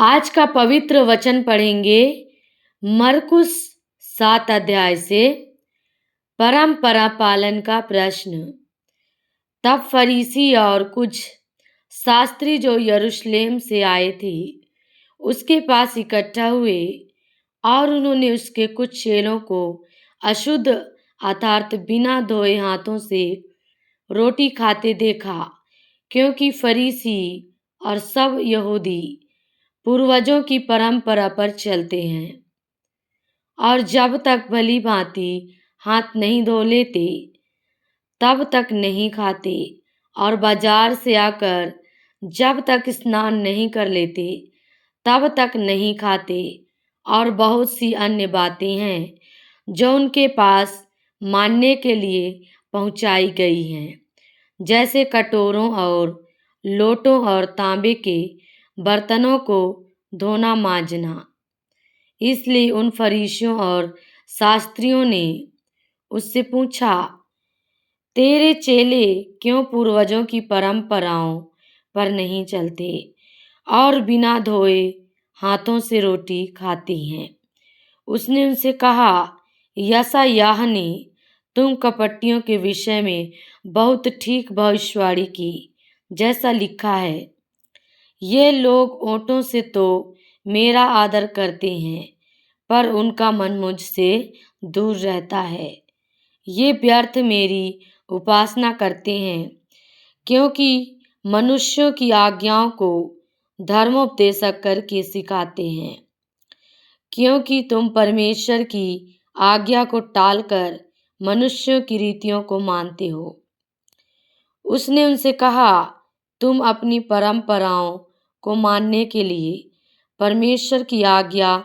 आज का पवित्र वचन पढ़ेंगे मरकुस 7 अध्याय से। परंपरा पालन का प्रश्न। तब फरीसी और कुछ शास्त्री जो यरूशलेम से आए थे उसके पास इकट्ठा हुए और उन्होंने उसके कुछ चेलों को अशुद्ध अर्थात बिना धोए हाथों से रोटी खाते देखा, क्योंकि फरीसी और सब यहूदी पूर्वजों की परंपरा पर चलते हैं और जब तक भली भांति हाथ नहीं धो लेते तब तक नहीं खाते, और बाजार से आकर जब तक स्नान नहीं कर लेते तब तक नहीं खाते। और बहुत सी अन्य बातें हैं जो उनके पास मानने के लिए पहुंचाई गई हैं, जैसे कटोरों और लोटों और तांबे के बर्तनों को धोना मांजना। इसलिए उन फरीसियों और शास्त्रियों ने उससे पूछा, तेरे चेले क्यों पूर्वजों की परंपराओं पर नहीं चलते और बिना धोए हाथों से रोटी खाती हैं? उसने उनसे कहा, यशायाह ने तुम कपटियों के विषय में बहुत ठीक भविष्यवाणी की, जैसा लिखा है, ये लोग ओंठों से तो मेरा आदर करते हैं पर उनका मन मुझसे दूर रहता है। ये व्यर्थ मेरी उपासना करते हैं, क्योंकि मनुष्यों की आज्ञाओं को धर्मोपदेशक करके सिखाते हैं। क्योंकि तुम परमेश्वर की आज्ञा को टालकर मनुष्यों की रीतियों को मानते हो। उसने उनसे कहा, तुम अपनी परंपराओं को मानने के लिए परमेश्वर की आज्ञा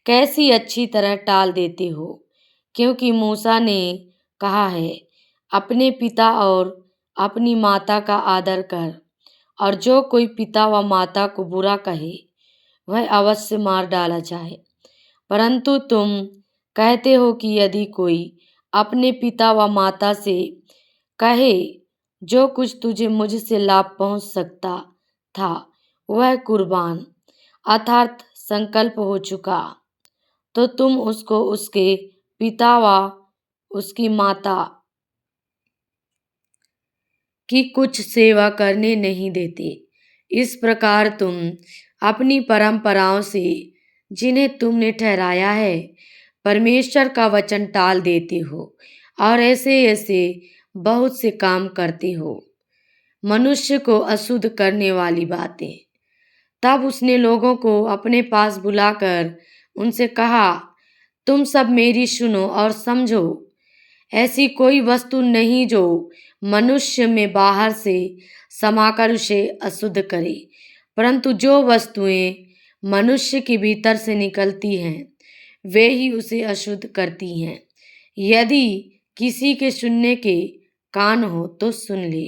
कैसी अच्छी तरह टाल देते हो, क्योंकि मूसा ने कहा है, अपने पिता और अपनी माता का आदर कर, और जो कोई पिता व माता को बुरा कहे वह अवश्य मार डाला जाए। परंतु तुम कहते हो कि यदि कोई अपने पिता व माता से कहे, जो कुछ तुझे मुझसे लाभ पहुंच सकता था वह कुर्बान अर्थात संकल्प हो चुका, तो तुम उसको उसके पिता व उसकी माता की कुछ सेवा करने नहीं देते। इस प्रकार तुम अपनी परंपराओं से, जिन्हें तुमने ठहराया है, परमेश्वर का वचन टाल देते हो और ऐसे ऐसे बहुत से काम करते हो, मनुष्य को अशुद्ध करने वाली बातें। तब उसने लोगों को अपने पास बुलाकर उनसे कहा, तुम सब मेरी सुनो और समझो। ऐसी कोई वस्तु नहीं जो मनुष्य में बाहर से समाकर उसे अशुद्ध करे, परंतु जो वस्तुएं मनुष्य के भीतर से निकलती हैं वे ही उसे अशुद्ध करती हैं। यदि किसी के सुनने के कान हो तो सुन ले।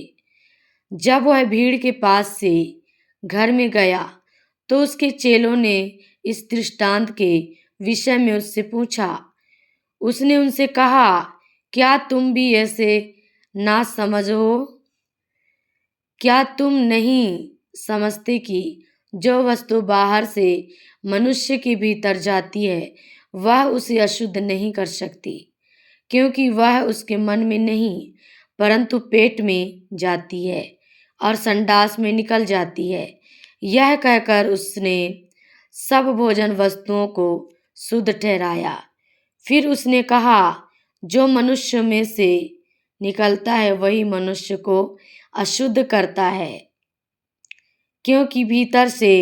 जब वह भीड़ के पास से घर में गया तो उसके चेलों ने इस दृष्टांत के विषय में उससे पूछा। उसने उनसे कहा, क्या तुम भी ऐसे ना समझ हो? क्या तुम नहीं समझते कि जो वस्तु बाहर से मनुष्य के भीतर जाती है वह उसे अशुद्ध नहीं कर सकती, क्योंकि वह उसके मन में नहीं परंतु पेट में जाती है और संडास में निकल जाती है। यह कहकर उसने सब भोजन वस्तुओं को शुद्ध ठहराया। फिर उसने कहा, जो मनुष्य में से निकलता है वही मनुष्य को अशुद्ध करता है, क्योंकि भीतर से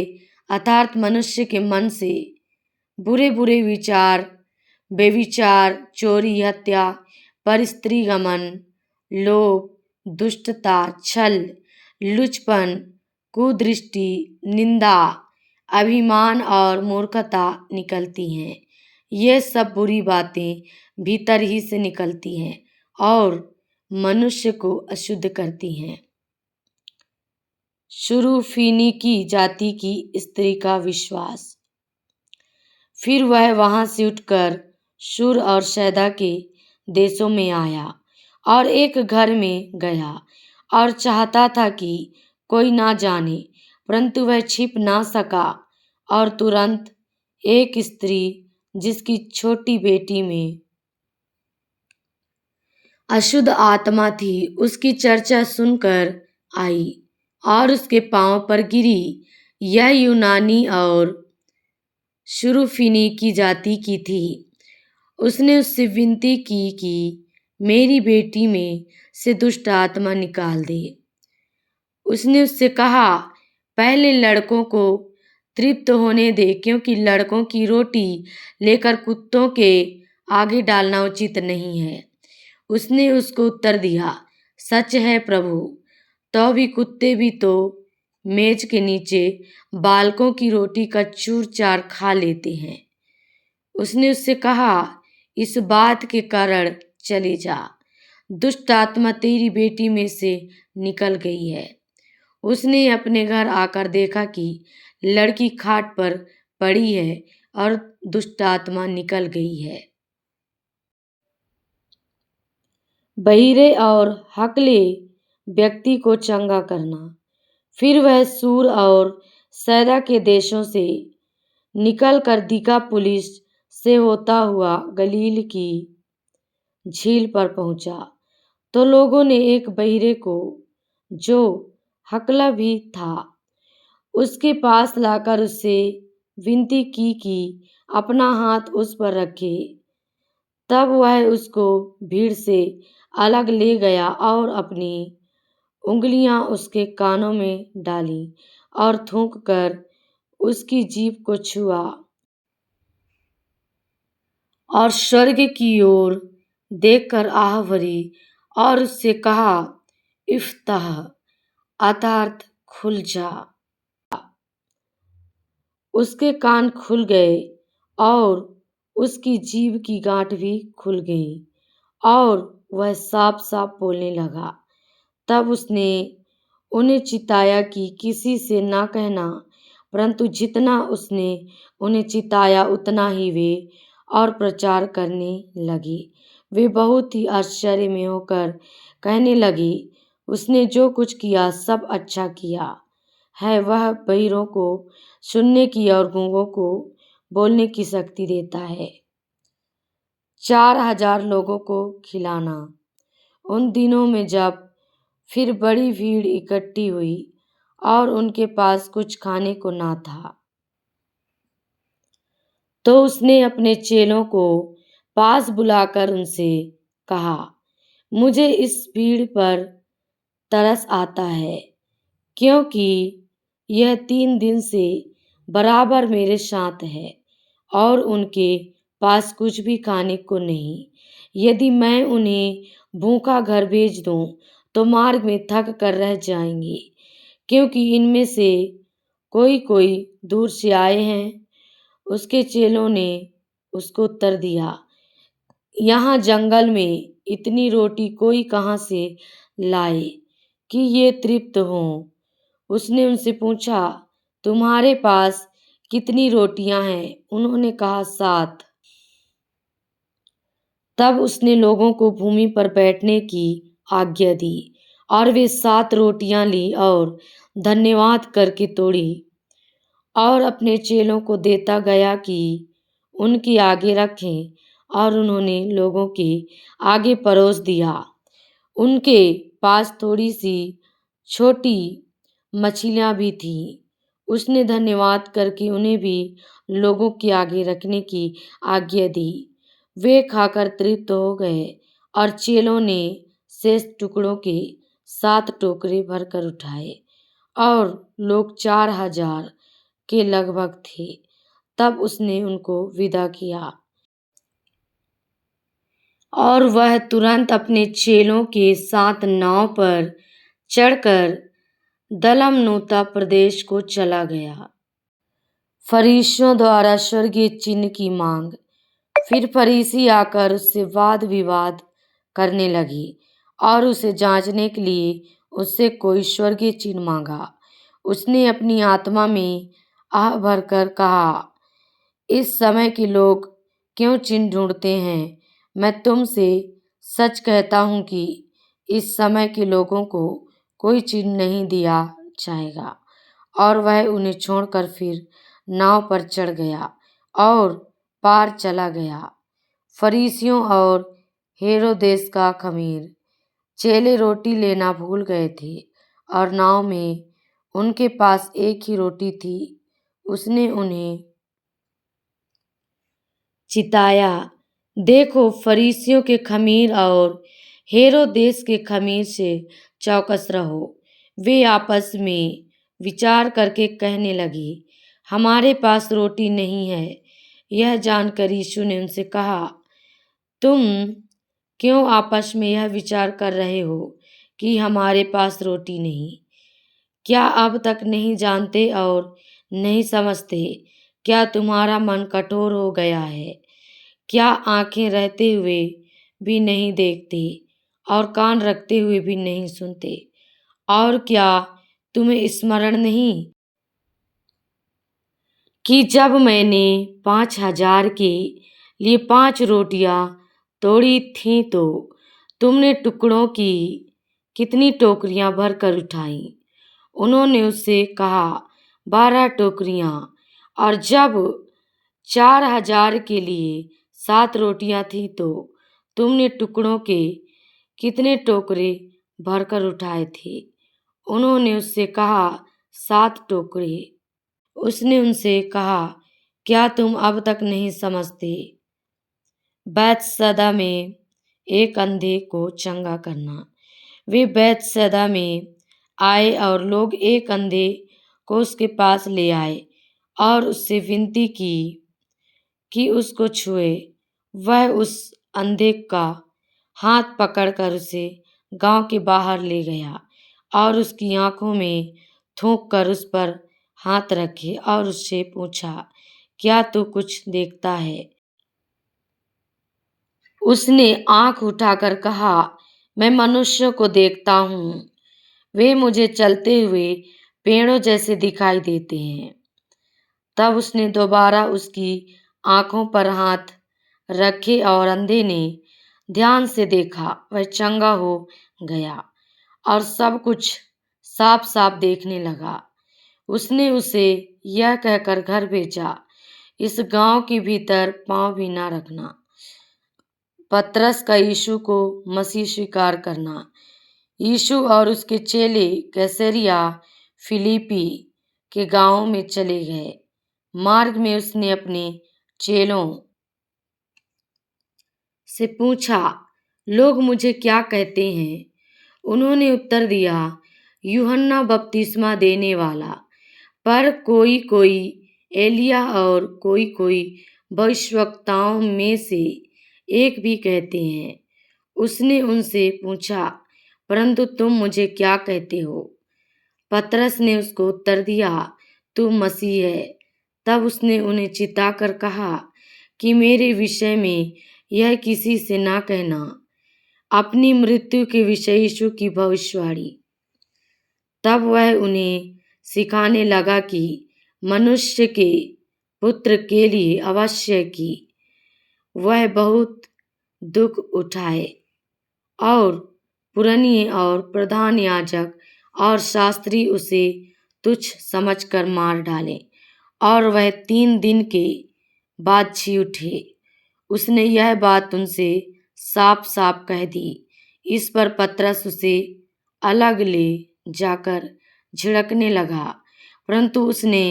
अर्थात मनुष्य के मन से बुरे बुरे विचार, बेविचार, चोरी, हत्या, परस्त्री गमन, लोभ, दुष्टता, छल, लुचपन, कुदृष्टि, निंदा, अभिमान और मूर्खता निकलती हैं। ये सब बुरी बातें भीतर ही से निकलती हैं और मनुष्य को अशुद्ध करती हैं। शुरू फीनीकी जाति की स्त्री का विश्वास। फिर वह वहां से उठकर शुर और सैदा के देशों में आया और एक घर में गया और चाहता था कि कोई ना जाने, परंतु वह छिप ना सका और तुरंत एक स्त्री जिसकी छोटी बेटी में अशुद्ध आत्मा थी उसकी चर्चा सुनकर आई और उसके पांव पर गिरी। यह यूनानी और शुरूफिनी की जाति की थी। उसने उससे विनती की कि मेरी बेटी में से दुष्ट आत्मा निकाल दे। उसने उससे कहा, पहले लड़कों को तृप्त होने दे, क्योंकि लड़कों की रोटी लेकर कुत्तों के आगे डालना उचित नहीं है। उसने उसको उत्तर दिया, सच है प्रभु, तो भी कुत्ते भी तो मेज के नीचे बालकों की रोटी का चूर चार खा लेते हैं। उसने उससे कहा, इस बात के कारण चले जा, दुष्ट आत्मा तेरी बेटी में से निकल गई है। उसने अपने घर आकर देखा कि लड़की खाट पर पड़ी है और दुष्ट आत्मा निकल गई है। बहिरे और हकले व्यक्ति को चंगा करना। फिर वह सूर और सैदा के देशों से निकलकर दिकापुलिस से होता हुआ गलील की झील पर पहुंचा, तो लोगों ने एक बहिरे को, जो हकला भी था, उसके पास लाकर उससे विनती की कि अपना हाथ उस पर रखे। तब वह उसको भीड़ से अलग ले गया और अपनी उंगलियां उसके कानों में डाली और थूक कर उसकी जीभ को छुआ और स्वर्ग की ओर देखकर आह भरी और उससे कहा, इफ्ताह, अर्थात खुल जा। उसके कान खुल गए और उसकी जीभ की गांठ भी खुल गई और वह साफ साफ बोलने लगा। तब उसने उन्हें चिताया कि किसी से ना कहना, परंतु जितना उसने उन्हें चिताया उतना ही वे और प्रचार करने लगे। वे बहुत ही आश्चर्य में होकर कहने लगे, उसने जो कुछ किया सब अच्छा किया है। वह बहिरों को सुनने की और गूंगों को बोलने की शक्ति देता है। 4000 लोगों को खिलाना। उन दिनों में जब फिर बड़ी भीड़ इकट्ठी हुई और उनके पास कुछ खाने को ना था, तो उसने अपने चेलों को पास बुलाकर उनसे कहा, मुझे इस भीड़ पर तरस आता है, क्योंकि यह 3 दिन से बराबर मेरे साथ है और उनके पास कुछ भी खाने को नहीं। यदि मैं उन्हें भूखा घर भेज दूं तो मार्ग में थक कर रह जाएंगे, क्योंकि इनमें से कोई कोई दूर से आए हैं। उसके चेलों ने उसको उत्तर दिया, यहाँ जंगल में इतनी रोटी कोई कहाँ से लाए कि ये तृप्त हों। उसने उनसे पूछा, तुम्हारे पास कितनी रोटियां हैं? उन्होंने कहा, 7। तब उसने लोगों को भूमि पर बैठने की आज्ञा दी और वे 7 रोटियां ली और धन्यवाद करके तोड़ी और अपने चेलों को देता गया कि उनके आगे रखें, और उन्होंने लोगों के आगे परोस दिया। उनके पास थोड़ी सी छोटी मछलियां भी थीं। उसने धन्यवाद करके उन्हें भी लोगों के आगे रखने की आज्ञा दी। वे खाकर तृप्त हो गए और चेलों ने शेष टुकड़ों के 7 टोकरे भरकर उठाए और लोग 4000 के लगभग थे। तब उसने उनको विदा किया और वह तुरंत अपने चेलों के साथ नाव पर चढ़कर दलमनूता प्रदेश को चला गया। फरीसियों द्वारा स्वर्गीय चिन्ह की मांग। फिर फरीसी आकर उससे वाद विवाद करने लगे और उसे जांचने के लिए उससे कोई स्वर्गीय चिन्ह मांगा। उसने अपनी आत्मा में आह भरकर कहा, इस समय के लोग क्यों चिन्ह ढूंढते हैं? मैं तुमसे सच कहता हूँ कि इस समय के लोगों को कोई चिन्ह नहीं दिया जाएगा। और वह उन्हें छोड़कर फिर नाव पर चढ़ गया और पार चला गया। फरीसियों और हेरोदेस का खमीर। चेले रोटी लेना भूल गए थे और नाव में उनके पास एक ही रोटी थी। उसने उन्हें चिताया, देखो, फरीसियों के खमीर और हेरोदेस के खमीर से चौकस रहो। वे आपस में विचार करके कहने लगे, हमारे पास रोटी नहीं है। यह जानकर यीशु ने उनसे कहा, तुम क्यों आपस में यह विचार कर रहे हो कि हमारे पास रोटी नहीं? क्या अब तक नहीं जानते और नहीं समझते? क्या तुम्हारा मन कठोर हो गया है? क्या आंखें रहते हुए भी नहीं देखते और कान रखते हुए भी नहीं सुनते? और क्या तुम्हें स्मरण नहीं कि जब मैंने 5,000 के लिए 5 रोटियां तोड़ी थीं तो तुमने टुकड़ों की कितनी टोकरियां भरकर उठाई? उन्होंने उससे कहा, 12 टोकरियां। और जब 4,000 के लिए 7 रोटियां थीं तो तुमने टुकड़ों के कितने टोकरे भरकर उठाए थे? उन्होंने उससे कहा, 7 टोकरे। उसने उनसे कहा, क्या तुम अब तक नहीं समझते? बैतसैदा में एक अंधे को चंगा करना। वे बैतसैदा में आए और लोग एक अंधे को उसके पास ले आए और उससे विनती की कि उसको छुए। वह उस अंधे का हाथ पकड़कर उसे गांव के बाहर ले गया और उसकी आंखों में थूक कर उस पर हाथ रखे और उससे पूछा, क्या तू कुछ देखता है? उसने आंख उठाकर कहा, मैं मनुष्य को देखता हूँ। वे मुझे चलते हुए पेड़ों जैसे दिखाई देते हैं। तब उसने दोबारा उसकी आंखों पर हाथ रखे और अंधे ने ध्यान से देखा। वह चंगा हो गया और सब कुछ साफ साफ देखने लगा। उसने उसे यह कहकर घर भेजा, इस गांव के भीतर पांव भी ना रखना। पतरस का यीशु को मसीह स्वीकार करना। यीशु और उसके चेले कैसरिया फिलिपी के गांवों में चले गए। मार्ग में उसने अपने चेलों से पूछा, लोग मुझे क्या कहते हैं? उन्होंने उत्तर दिया, यूहन्ना बपतिस्मा देने वाला, पर कोई कोई एलिया और कोई कोई भविष्यवक्ताओं में से एक भी कहते हैं। उसने उनसे पूछा, परंतु तुम मुझे क्या कहते हो? पतरस ने उसको उत्तर दिया, तू मसीह है। तब उसने उन्हें चिताकर कहा कि मेरे विषय में यह किसी से ना कहना। अपनी मृत्यु के विषय यीशु की भविष्यवाणी। तब वह उन्हें सिखाने लगा कि मनुष्य के पुत्र के लिए अवश्य कि वह बहुत दुख उठाए और पुरनिये और प्रधान याजक और शास्त्री उसे तुच्छ समझकर मार डाले और वह 3 दिन के बाद जी उठे। उसने यह बात उनसे साफ साफ कह दी। इस पर पतरस उसे अलग ले जाकर झिड़कने लगा, परंतु उसने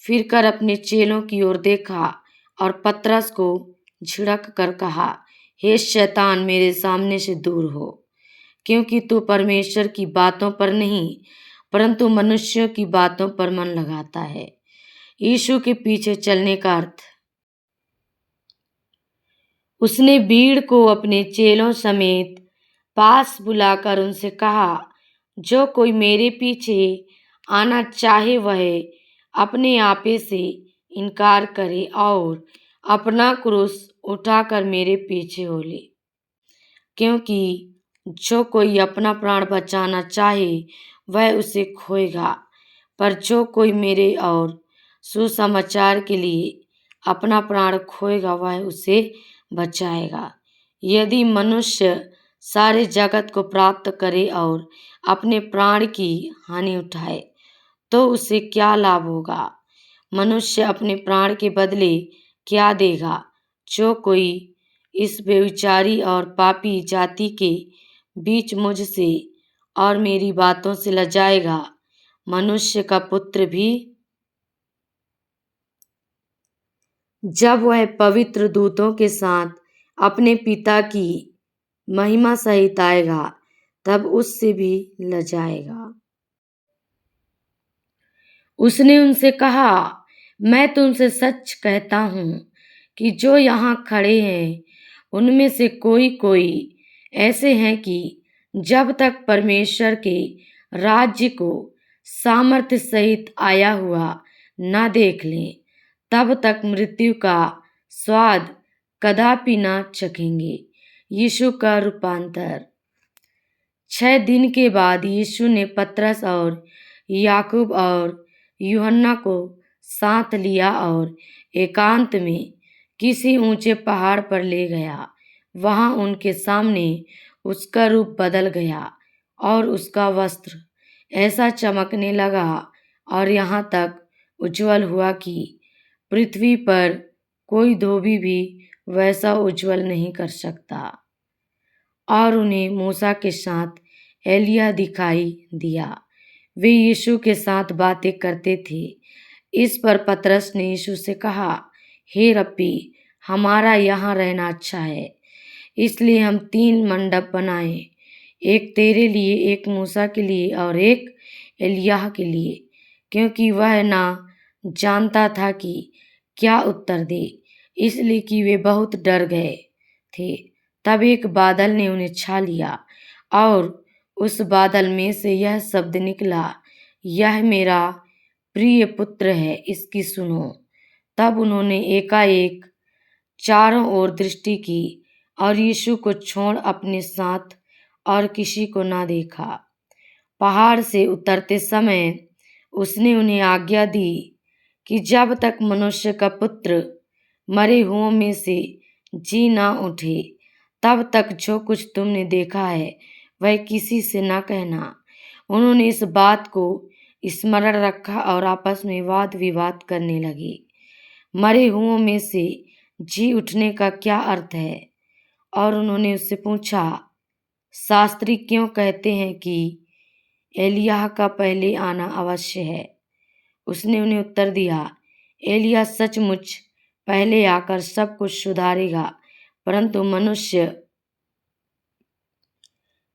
फिरकर अपने चेलों की ओर देखा और पतरस को झिड़क कर कहा, हे शैतान, मेरे सामने से दूर हो, क्योंकि तू परमेश्वर की बातों पर नहीं परंतु मनुष्यों की बातों पर मन लगाता है। यीशु के पीछे चलने का अर्थ। उसने भीड़ को अपने चेलों समेत पास बुलाकर उनसे कहा, जो कोई मेरे पीछे आना चाहे वह अपने आपे से इनकार करे और अपना क्रूस उठाकर मेरे पीछे हो ले। क्योंकि जो कोई अपना प्राण बचाना चाहे वह उसे खोएगा, पर जो कोई मेरे और सुसमाचार के लिए अपना प्राण खोएगा वह उसे बचाएगा। यदि मनुष्य सारे जगत को प्राप्त करे और अपने प्राण की हानि उठाए तो उसे क्या लाभ होगा? मनुष्य अपने प्राण के बदले क्या देगा? जो कोई इस व्यभिचारी और पापी जाति के बीच मुझसे और मेरी बातों से लजाएगा, मनुष्य का पुत्र भी जब वह पवित्र दूतों के साथ अपने पिता की महिमा सहित आएगा, तब उससे भी लजाएगा। उसने उनसे कहा, मैं तुमसे सच कहता हूँ कि जो यहाँ खड़े हैं, उनमें से कोई कोई ऐसे हैं कि जब तक परमेश्वर के राज्य को सामर्थ्य सहित आया हुआ न देख लें, तब तक मृत्यु का स्वाद कदापि न चखेंगे। यीशु का रूपांतर। 6 दिन के बाद यीशु ने पतरस और याकूब और यूहन्ना को साथ लिया और एकांत में किसी ऊंचे पहाड़ पर ले गया। वहां उनके सामने उसका रूप बदल गया और उसका वस्त्र ऐसा चमकने लगा और यहाँ तक उज्जवल हुआ कि पृथ्वी पर कोई धोबी भी वैसा उज्जवल नहीं कर सकता। और उन्हें मूसा के साथ एलिय्याह दिखाई दिया। वे यीशु के साथ बातें करते थे। इस पर पतरस ने यीशु से कहा, हे रब्बी, हमारा यहाँ रहना अच्छा है। इसलिए हम 3 मंडप बनाए, एक तेरे लिए, एक मूसा के लिए और एक एलिय्याह के लिए। क्योंकि वह ना जानता था कि क्या उत्तर दे, इसलिए कि वे बहुत डर गए थे। तब एक बादल ने उन्हें छा लिया और उस बादल में से यह शब्द निकला, यह मेरा प्रिय पुत्र है, इसकी सुनो। तब उन्होंने एकाएक चारों ओर दृष्टि की और यीशु को छोड़ अपने साथ और किसी को ना देखा। पहाड़ से उतरते समय उसने उन्हें आज्ञा दी कि जब तक मनुष्य का पुत्र मरे हुओं में से जी ना उठे, तब तक जो कुछ तुमने देखा है वह किसी से ना कहना। उन्होंने इस बात को स्मरण रखा और आपस में वाद विवाद करने लगे, मरे हुओं में से जी उठने का क्या अर्थ है? और उन्होंने उससे पूछा, शास्त्री क्यों कहते हैं कि एलिय्याह का पहले आना अवश्य है? उसने उन्हें उत्तर दिया, एलिय्याह सचमुच पहले आकर सब कुछ सुधारेगा, परंतु मनुष्य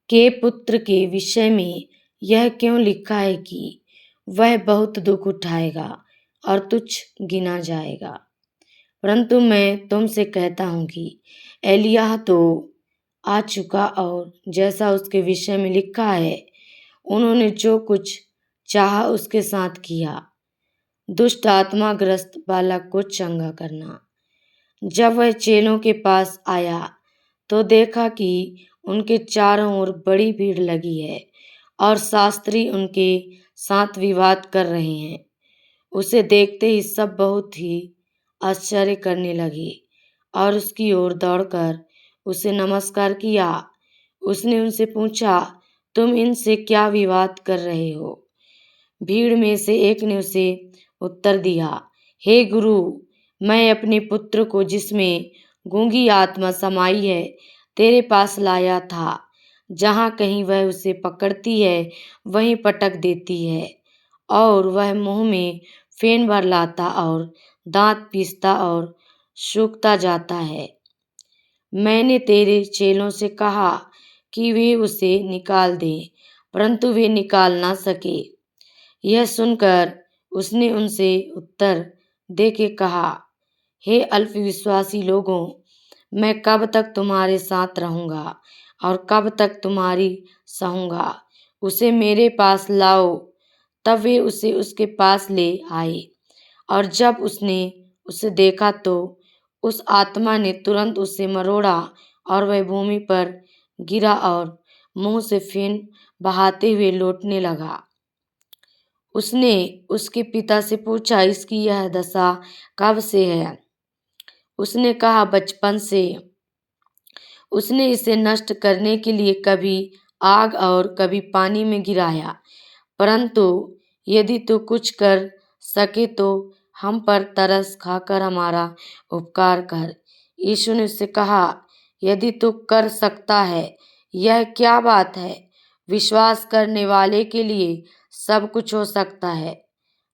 के पुत्र के विषय में यह क्यों लिखा है कि वह बहुत दुख उठाएगा और तुच्छ गिना जाएगा। परंतु मैं तुमसे कहता हूँ कि एलिय्याह तो आ चुका और जैसा उसके विषय में लिखा है, उन्होंने जो कुछ चाहा उसके साथ किया, दुष्ट आत्माग्रस्त बालक को चंगा करना। जब वह चेलों के पास आया तो देखा कि उनके चारों ओर बड़ी भीड़ लगी है और शास्त्री उनके साथ विवाद कर रहे हैं। उसे देखते ही सब बहुत ही आश्चर्य करने लगे और उसकी ओर दौड़कर उसे नमस्कार किया। उसने उनसे पूछा, तुम इनसे क्या विवाद कर रहे हो? भीड़ में से एक ने उसे उत्तर दिया, हे गुरु, मैं अपने पुत्र को जिसमें गूंगी आत्मा समाई है तेरे पास लाया था। जहाँ कहीं वह उसे पकड़ती है वहीं पटक देती है और वह मुंह में फेन भर लाता और दांत पीसता और सूखता जाता है। मैंने तेरे चेलों से कहा कि वे उसे निकाल दें, परंतु वे निकाल ना सके। यह सुनकर उसने उनसे उत्तर दे के कहा, हे अल्पविश्वासी लोगों, मैं कब तक तुम्हारे साथ रहूंगा और कब तक तुम्हारी सहूंगा? उसे मेरे पास लाओ। तब वे उसे उसके पास ले आए और जब उसने उसे देखा तो उस आत्मा ने तुरंत उसे मरोड़ा और वह भूमि पर गिरा और मुंह से फेन बहाते हुए लौटने लगा। उसने उसके पिता से पूछा, इसकी यह दशा कब से है? उसने कहा, बचपन से। उसने इसे नष्ट करने के लिए कभी आग और कभी पानी में गिराया। परंतु यदि तू कुछ कर सके तो हम पर तरस खाकर हमारा उपकार कर। यीशु ने उससे कहा, यदि तू कर सकता है, यह क्या बात है? विश्वास करने वाले के लिए सब कुछ हो सकता है।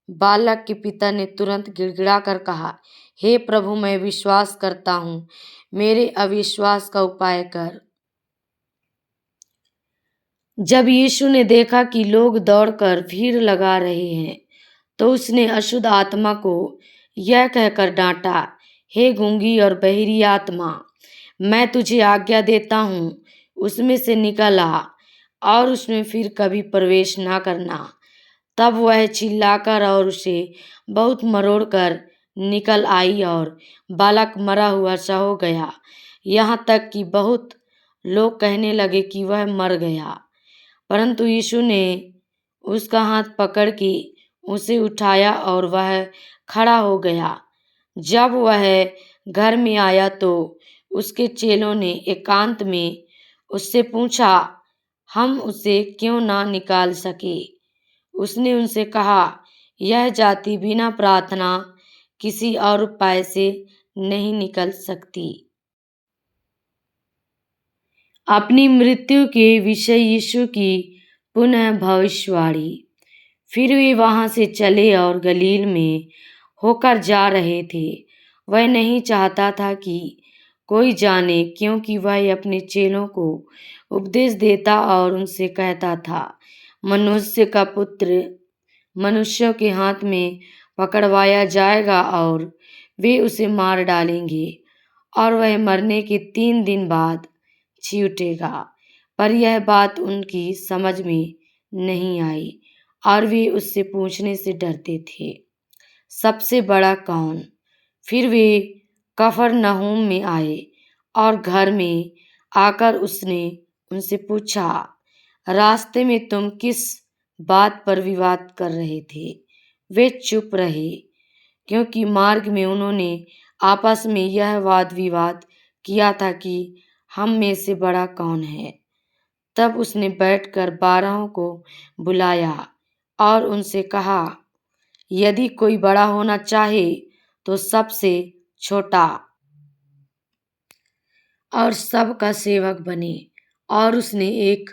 बालक के पिता ने तुरंत गिड़गिड़ा कर कहा, हे प्रभु, मैं विश्वास करता हूँ, मेरे अविश्वास का उपाय कर। जब यीशु ने देखा कि लोग दौड़कर भीड़ लगा रहे हैं, तो उसने अशुद्ध आत्मा को यह कहकर डांटा, हे गूंगी और बहरी आत्मा, मैं तुझे आज्ञा देता हूँ, उसमें से निकल आ और उसमें फिर कभी प्रवेश ना करना। तब वह चिल्लाकर और उसे बहुत मरोड़कर निकल आई और बालक मरा हुआ सा हो गया, यहाँ तक कि बहुत लोग कहने लगे कि वह मर गया। परंतु यीशु ने उसका हाथ पकड़ के उसे उठाया और वह खड़ा हो गया। जब वह घर में आया तो उसके चेलों ने एकांत में उससे पूछा, हम उसे क्यों ना निकाल सके? उसने उनसे कहा, यह जाति बिना प्रार्थना किसी और उपाय से नहीं निकल सकती। अपनी मृत्यु के विषय यीशु की पुनः भविष्यवाणी। फिर वे वहां से चले और गलील में होकर जा रहे थे। वह नहीं चाहता था कि कोई जाने, क्योंकि वह अपने चेलों को उपदेश देता और उनसे कहता था, मनुष्य का पुत्र मनुष्यों के हाथ में पकड़वाया जाएगा और वे उसे मार डालेंगे और वह मरने के 3 दिन बाद जी उठेगा। पर यह बात उनकी समझ में नहीं आई और वे उससे पूछने से डरते थे, सबसे बड़ा कौन? फिर वे कफरनहूम में आए और घर में आकर उसने उनसे पूछा, रास्ते में तुम किस बात पर विवाद कर रहे थे? वे चुप रहे, क्योंकि मार्ग में उन्होंने आपस में यह वाद विवाद किया था कि हम में से बड़ा कौन है। तब उसने बैठकर 12 को बुलाया और उनसे कहा, यदि कोई बड़ा होना चाहे तो सबसे छोटा और सबका सेवक बने। और उसने एक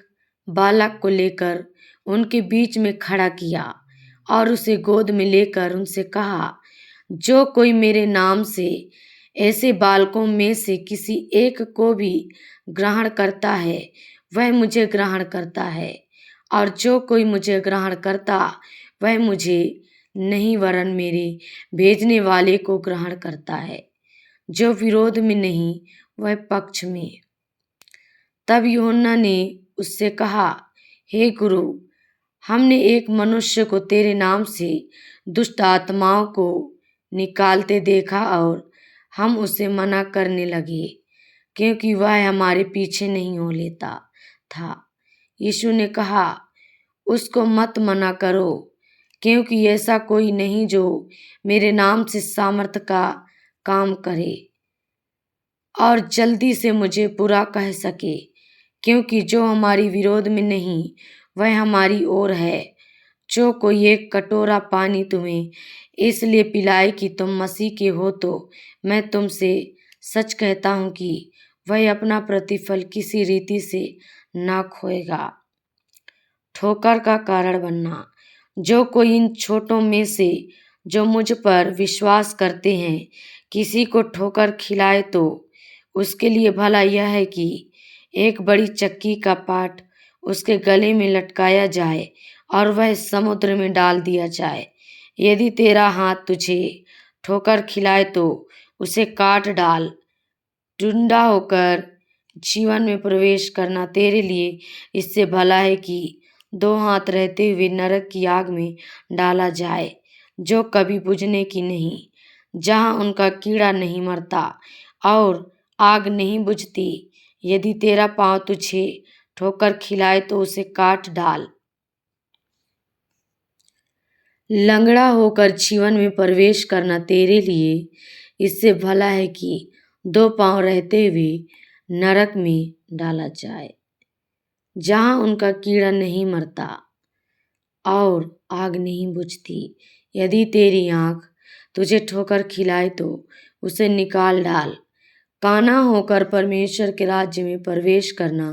बालक को लेकर उनके बीच में खड़ा किया और उसे गोद में लेकर उनसे कहा, जो कोई मेरे नाम से ऐसे बालकों में से किसी एक को भी ग्रहण करता है, वह मुझे ग्रहण करता है, और जो कोई मुझे ग्रहण करता वह मुझे नहीं वरन मेरे भेजने वाले को ग्रहण करता है। जो विरोध में नहीं वह पक्ष में। तब यूहन्ना ने उससे कहा, हे गुरु, हमने एक मनुष्य को तेरे नाम से दुष्ट आत्माओं को निकालते देखा और हम उसे मना करने लगे, क्योंकि वह हमारे पीछे नहीं हो लेता था। यीशु ने कहा, उसको मत मना करो, क्योंकि ऐसा कोई नहीं जो मेरे नाम से सामर्थ का काम करे और जल्दी से मुझे बुरा कह सके, क्योंकि जो हमारी विरोध में नहीं वह हमारी ओर है। जो कोई एक कटोरा पानी तुम्हें इसलिए पिलाए कि तुम मसीह के हो, तो मैं तुमसे सच कहता हूँ कि वह अपना प्रतिफल किसी रीति से ना खोएगा। ठोकर का कारण बनना। जो कोई इन छोटों में से जो मुझ पर विश्वास करते हैं किसी को ठोकर खिलाए, तो उसके लिए भला यह है कि एक बड़ी चक्की का पाट उसके गले में लटकाया जाए और वह समुद्र में डाल दिया जाए। यदि तेरा हाथ तुझे ठोकर खिलाए तो उसे काट डाल। टुंडा होकर जीवन में प्रवेश करना तेरे लिए इससे भला है कि 2 हाथ रहते हुए नरक की आग में डाला जाए, जो कभी बुझने की नहीं, जहाँ उनका कीड़ा नहीं मरता और आग नहीं बुझती। यदि तेरा पाँव तुझे ठोकर खिलाए तो उसे काट डाल। लंगड़ा होकर जीवन में प्रवेश करना तेरे लिए इससे भला है कि 2 पाँव रहते हुए नरक में डाला जाए, जहाँ उनका कीड़ा नहीं मरता और आग नहीं बुझती। यदि तेरी आँख तुझे ठोकर खिलाए तो उसे निकाल डाल। काना होकर परमेश्वर के राज्य में प्रवेश करना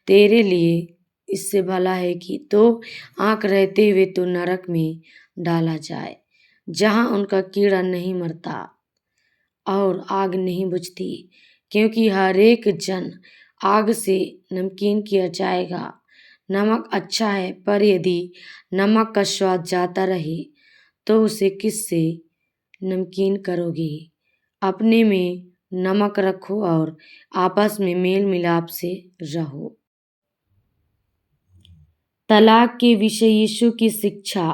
तेरे लिए इससे भला है कि तो आँख रहते हुए तो नरक में डाला जाए, जहाँ उनका कीड़ा नहीं मरता और आग नहीं बुझती, क्योंकि हर एक जन आग से नमकीन किया जाएगा। नमक अच्छा है, पर यदि नमक का स्वाद जाता रहे तो उसे किससे नमकीन करोगे? अपने में नमक रखो और आपस में मेल मिलाप से रहो। तलाक के विषय यीशु की शिक्षा।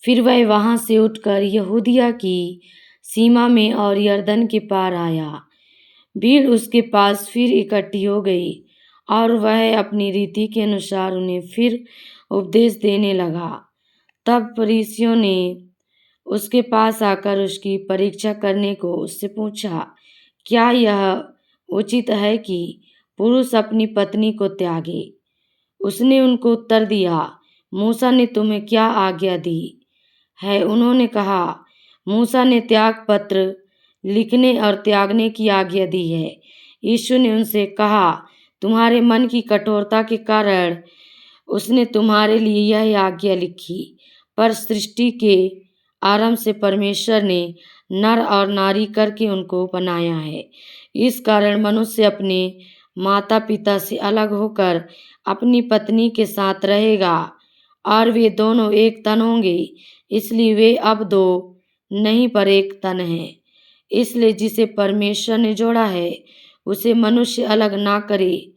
फिर वह वहां से उठकर यहूदिया की सीमा में और यरदन के पार आया। भीड़ उसके पास फिर इकट्ठी हो गई और वह अपनी रीति के अनुसार उन्हें फिर उपदेश देने लगा। तब फरीसियों ने उसके पास आकर उसकी परीक्षा करने को उससे पूछा, क्या यह उचित है कि पुरुष अपनी पत्नी को त्यागे? उसने उनको उत्तर दिया, मूसा ने तुम्हें क्या आज्ञा दी है? उन्होंने कहा, मूसा ने त्याग पत्र लिखने और त्यागने की आज्ञा दी है। यीशु ने उनसे कहा, तुम्हारे मन की कठोरता के कारण उसने तुम्हारे लिए यह आज्ञा लिखी, पर सृष्टि के आरंभ से परमेश्वर ने नर और नारी करके उनको बनाया है। इस कारण मनुष्य अपने माता पिता से अलग होकर अपनी पत्नी के साथ रहेगा और वे दोनों एक तन होंगे। इसलिए वे अब दो नहीं पर एक तन हैं। इसलिए जिसे परमेश्वर ने जोड़ा है उसे मनुष्य अलग ना करे।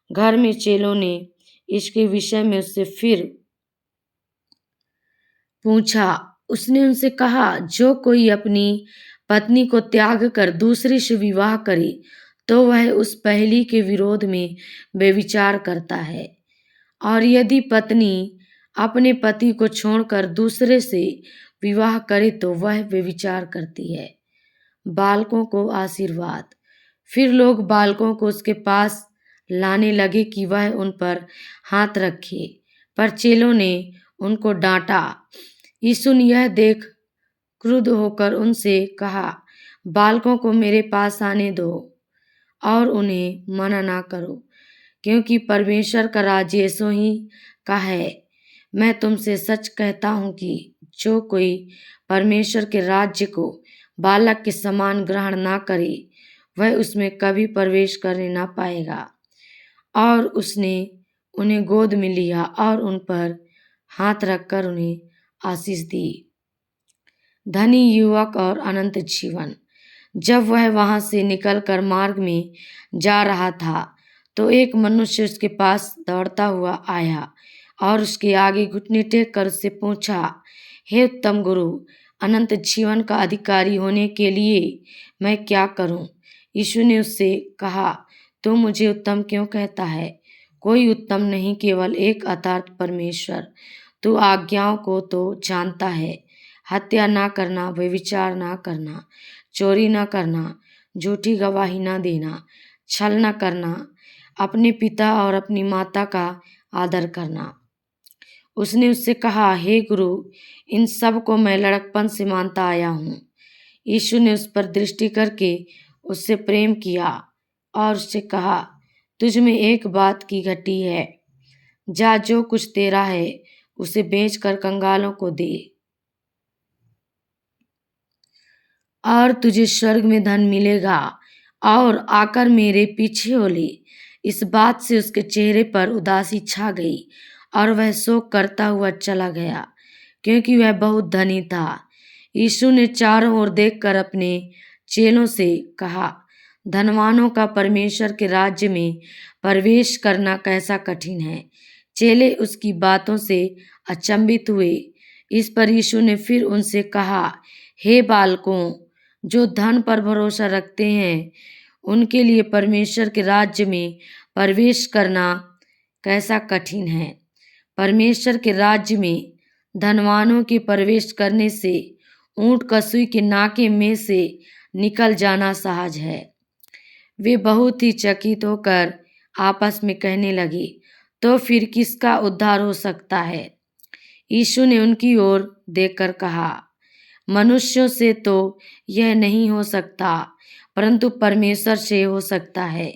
घर में चेलों ने इसके विषय में उससे फिर पूछा। उसने उनसे कहा, जो कोई अपनी पत्नी को त्याग कर दूसरी से विवाह करे तो वह उस पहली के विरोध में व्यभिचार करता है। और यदि पत्नी अपने पति को छोड़कर दूसरे से विवाह करे तो वह व्यभिचार करती है। बालकों को आशीर्वाद। फिर लोग बालकों को उसके पास लाने लगे कि वह उन पर हाथ रखे, पर चेलों ने उनको डांटा। यीशु ने यह देख क्रुद्ध होकर उनसे कहा, बालकों को मेरे पास आने दो और उन्हें मना ना करो, क्योंकि परमेश्वर का राज्य ऐसो ही का है। मैं तुमसे सच कहता हूँ कि जो कोई परमेश्वर के राज्य को बालक के समान ग्रहण ना करे वह उसमें कभी प्रवेश करने ना पाएगा। और उसने उन्हें गोद में लिया और उन पर हाथ रखकर उन्हें आशीष दी। धनी युवक और अनंत जीवन। जब वह वहां से निकलकर मार्ग में जा रहा था तो एक मनुष्य उसके पास दौड़ता हुआ आया और उसके आगे घुटने टेक कर उससे पूछा, हे उत्तम गुरु, अनंत जीवन का अधिकारी होने के लिए मैं क्या करूं? यीशु ने उससे कहा, तू मुझे उत्तम क्यों कहता है? कोई उत्तम नहीं, केवल एक अर्थात परमेश्वर। तू आज्ञाओं को तो जानता है, हत्या ना करना, व्यभिचार ना करना, चोरी ना करना, झूठी गवाही ना देना, छल ना करना, अपने पिता और अपनी माता का आदर करना। उसने उससे कहा, हे गुरु, इन सब को मैं लड़कपन से मानता आया हूँ। यीशु ने उस पर दृष्टि करके उससे प्रेम किया और उससे कहा, तुझ में एक बात की घटी है। जा, जो कुछ तेरा है उसे बेचकर कंगालों को दे और तुझे स्वर्ग में धन मिलेगा, और आकर मेरे पीछे हो ले। इस बात से उसके चेहरे पर उदासी छा गई और वह शोक करता हुआ चला गया, क्योंकि वह बहुत धनी था। यीशु ने चारों ओर देखकर अपने चेलों से कहा, धनवानों का परमेश्वर के राज्य में प्रवेश करना कैसा कठिन है। चेले उसकी बातों से अचंभित हुए। इस पर यीशु ने फिर उनसे कहा, हे बालकों, जो धन पर भरोसा रखते हैं उनके लिए परमेश्वर के राज्य में प्रवेश करना कैसा कठिन है। परमेश्वर के राज्य में धनवानों के प्रवेश करने से ऊंट कसुई के नाके में से निकल जाना सहज है। वे बहुत ही चकित होकर आपस में कहने लगे, तो फिर किसका उद्धार हो सकता है? यीशु ने उनकी ओर देखकर कहा, मनुष्यों से तो यह नहीं हो सकता, परंतु परमेश्वर से हो सकता है,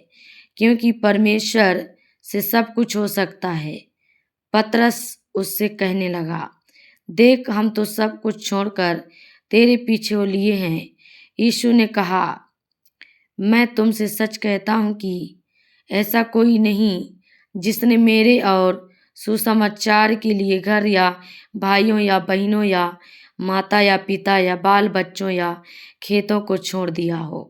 क्योंकि परमेश्वर से सब कुछ हो सकता है। पतरस उससे कहने लगा, देख, हम तो सब कुछ छोड़कर तेरे पीछे हो लिए हैं। यीशु ने कहा, मैं तुमसे सच कहता हूँ कि ऐसा कोई नहीं जिसने मेरे और सुसमाचार के लिए घर या भाइयों या बहनों या माता या पिता या बाल बच्चों या खेतों को छोड़ दिया हो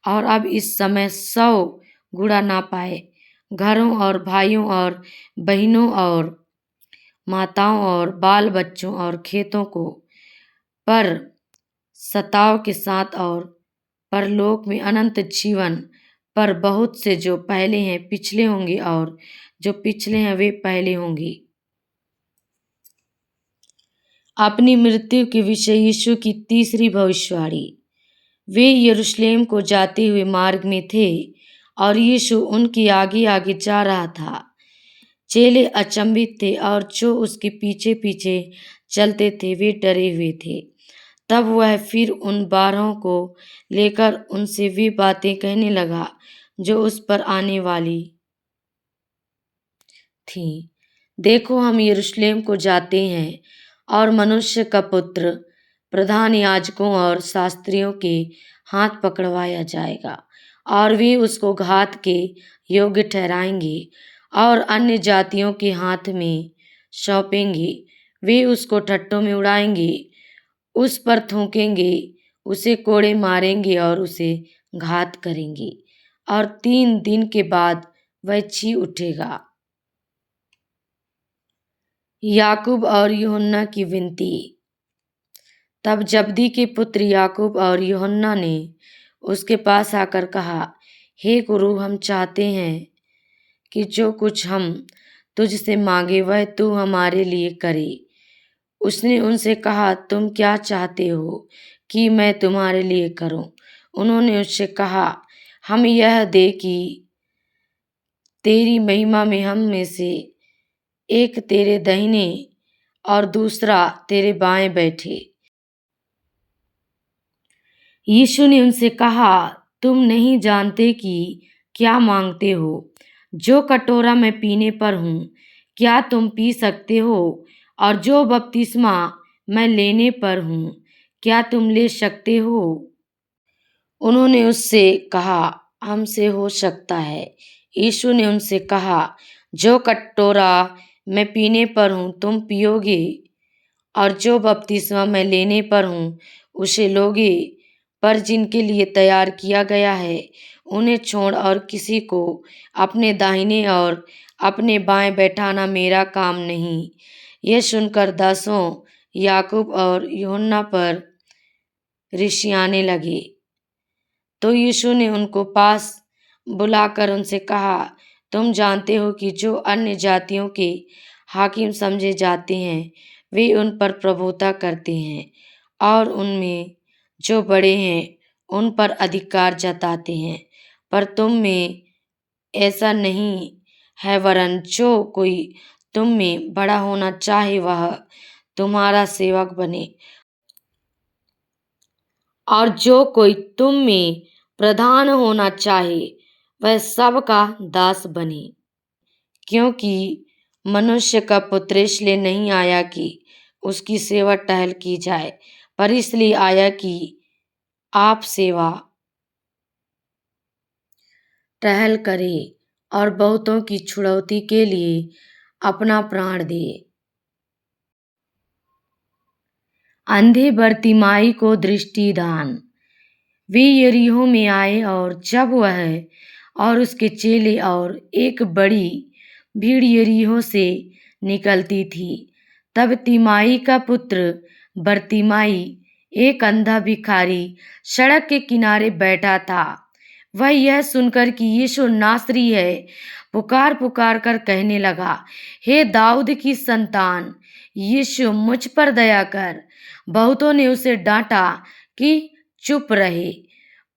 और अब इस समय 100 गुणा ना पाए, घरों और भाइयों और बहनों और माताओं और बाल बच्चों और खेतों को, पर सताव के साथ और परलोक में अनंत जीवन। पर बहुत से जो पहले हैं पिछले होंगे और जो पिछले हैं वे पहले होंगे। अपनी मृत्यु के विषय यीशु की तीसरी भविष्यवाणी। वे यरूशलेम को जाते हुए मार्ग में थे और यीशु उनके आगे आगे जा रहा था। चेले अचंभित थे और जो उसके पीछे पीछे चलते थे वे डरे हुए थे। तब वह फिर उन 12 को लेकर उनसे वे बातें कहने लगा जो उस पर आने वाली थी। देखो, हम यरूशलेम को जाते हैं और मनुष्य का पुत्र प्रधान याजकों और शास्त्रियों के हाथ पकड़वाया जाएगा और वे उसको घात के योग्य ठहराएंगे और अन्य जातियों के हाथ में सौंपेंगे। वे उसको ठट्ठों में उड़ाएंगे, उस पर थूकेंगे, उसे कोड़े मारेंगे और उसे घात करेंगे और 3 दिन के बाद वह जी उठेगा। याकूब और यूहन्ना की विनती। तब जब्दी के पुत्र याकूब और यूहन्ना ने उसके पास आकर कहा, हे गुरु, हम चाहते हैं कि जो कुछ हम तुझसे मांगे वह तू हमारे लिए करे। उसने उनसे कहा, तुम क्या चाहते हो कि मैं तुम्हारे लिए करूं? उन्होंने उससे कहा, हम यह दे कि तेरी महिमा में हम में से एक तेरे दाहिने और दूसरा तेरे बाएं बैठे। यीशु ने उनसे कहा, तुम नहीं जानते कि क्या मांगते हो। जो कटोरा मैं पीने पर हूँ, क्या तुम पी सकते हो? और जो बपतिस्मा मैं लेने पर हूँ, क्या तुम ले सकते हो? उन्होंने उससे कहा, हमसे हो सकता है। यीशु ने उनसे कहा, जो कटोरा मैं पीने पर हूँ तुम पियोगे और जो बपतिस्मा मैं लेने पर हूँ उसे लोगे, पर जिनके लिए तैयार किया गया है उन्हें छोड़ और किसी को अपने दाहिने और अपने बाएं बैठाना मेरा काम नहीं। यह सुनकर दासों याकूब और यूहन्ना पर रिसियाने लगे। तो यीशु ने उनको पास बुलाकर उनसे कहा, तुम जानते हो कि जो अन्य जातियों के हाकिम समझे जाते हैं वे उन पर प्रभुता करते हैं और उनमें जो बड़े हैं उन पर अधिकार जताते हैं। पर तुम में ऐसा नहीं है, वरन जो कोई तुम में बड़ा होना चाहे वह तुम्हारा सेवक बने और जो कोई तुम में प्रधान होना चाहे वह सबका दास बने। क्योंकि मनुष्य का पुत्र इसलिए नहीं आया कि उसकी सेवा टहल की जाए, पर इसलिए आया कि आप सेवा टहल करे और बहुतों की छुड़ौती के लिए अपना प्राण दे। अंधे बरतिमाई को दृष्टिदान। वे यरीहो में आए और जब वह और उसके चेले और एक बड़ी भीड़ यरीहो से निकलती थी, तब तिमाई का पुत्र बरतिमाई, एक अंधा भिखारी, सड़क के किनारे बैठा था। वह यह सुनकर कि यीशु नासरी है, पुकार पुकार कर कहने लगा, हे दाऊद की संतान, यीशु मुझ पर दया कर। बहुतों ने उसे डांटा कि चुप रहे,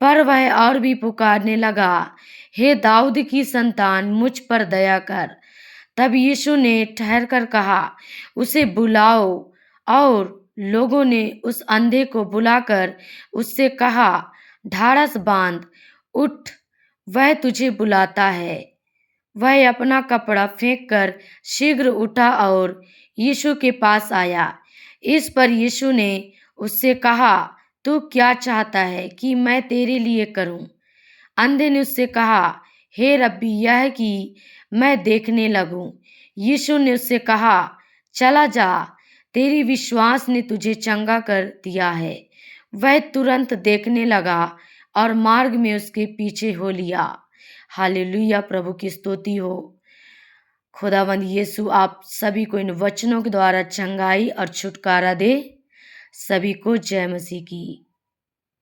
पर वह और भी पुकारने लगा, हे दाऊद की संतान, मुझ पर दया कर। तब यीशु ने ठहर कर कहा, उसे बुलाओ। और लोगों ने उस अंधे को बुलाकर उससे कहा, ढाढ़स बांध, उठ, वह तुझे बुलाता है। वह अपना कपड़ा फेंककर शीघ्र उठा और यीशु के पास आया। इस पर यीशु ने उससे कहा, तू क्या चाहता है कि मैं तेरे लिए करूं? अंधे ने उससे कहा, हे रब्बी, यह कि मैं देखने लगूं। यीशु ने उससे कहा, चला जा, तेरी विश्वास ने तुझे चंगा कर दिया है। वह तुरंत देखने लगा और मार्ग में उसके पीछे हो लिया। हालेलुया, प्रभु की स्तुति हो। खुदावंद यीशु आप सभी को इन वचनों के द्वारा चंगाई और छुटकारा दे। सभी को जय मसीह की।